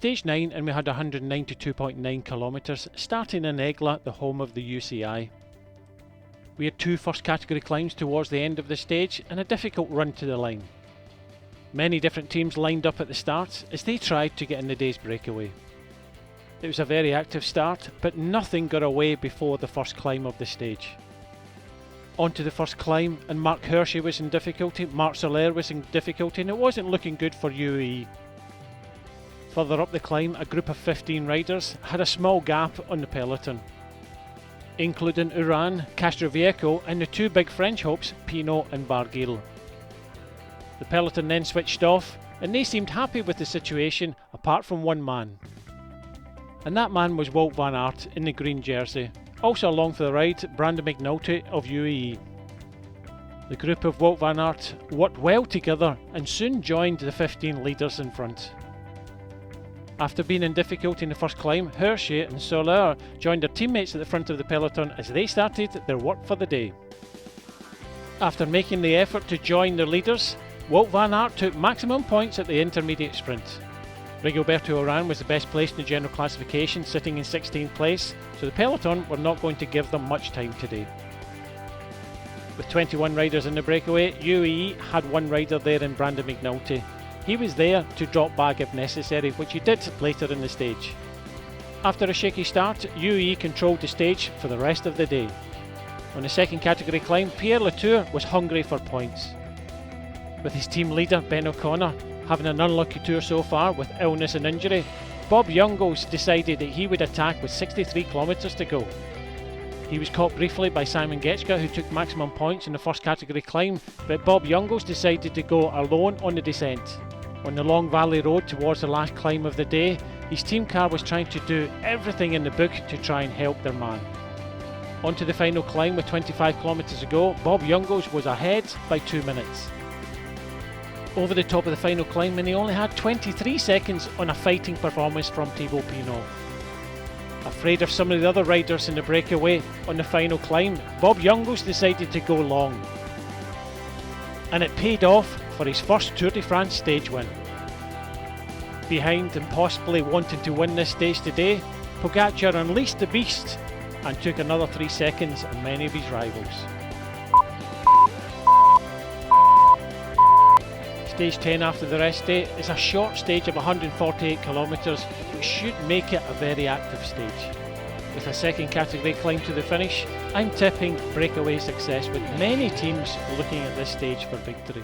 stage 9 and we had 192.9 kilometres, starting in Egla, the home of the UCI. We had 2 first category climbs towards the end of the stage and a difficult run to the line. Many different teams lined up at the start as they tried to get in the day's breakaway. It was a very active start, but nothing got away before the first climb of the stage. Onto the first climb, and Mark Hershey was in difficulty, Marc Soler was in difficulty, and it wasn't looking good for UAE. Further up the climb, a group of 15 riders had a small gap on the peloton, including Uran, Castroviejo and the 2 big French hopes, Pinot and Barguil. The peloton then switched off, and they seemed happy with the situation apart from one man. And that man was Wout van Aert in the green jersey. Also along for the ride, Brandon McNulty of UAE. The group of Wout van Aert worked well together and soon joined the 15 leaders in front. After being in difficulty in the first climb, Hershey and Soler joined their teammates at the front of the peloton as they started their work for the day. After making the effort to join their leaders, Wout van Aert took maximum points at the intermediate sprint. Rigoberto Uran was the best placed in the general classification, sitting in 16th place, so the peloton were not going to give them much time today. With 21 riders in the breakaway, UAE had 1 rider there in Brandon McNulty. He was there to drop bag if necessary, which he did later in the stage. After a shaky start, UAE controlled the stage for the rest of the day. On the second category climb, Pierre Latour was hungry for points. With his team leader Ben O'Connor having an unlucky tour so far with illness and injury, Bob Jungels decided that he would attack with 63 kilometres to go. He was caught briefly by Simon Getchka, who took maximum points in the first category climb, but Bob Jungels decided to go alone on the descent. On the long valley road towards the last climb of the day, his team car was trying to do everything in the book to try and help their man. Onto the final climb with 25 kilometres to go, Bob Jungels was ahead by 2 minutes. Over the top of the final climb, and he only had 23 seconds on a fighting performance from Thibaut Pinot. Afraid of some of the other riders in the breakaway on the final climb, Bob Jungels decided to go long. And it paid off for his first Tour de France stage win. Behind and possibly wanting to win this stage today, Pogačar unleashed the beast and took another 3 seconds on many of his rivals. Stage 10 after the rest day is a short stage of 148 kilometres, which should make it a very active stage. With a second category climb to the finish, I'm tipping breakaway success with many teams looking at this stage for victory.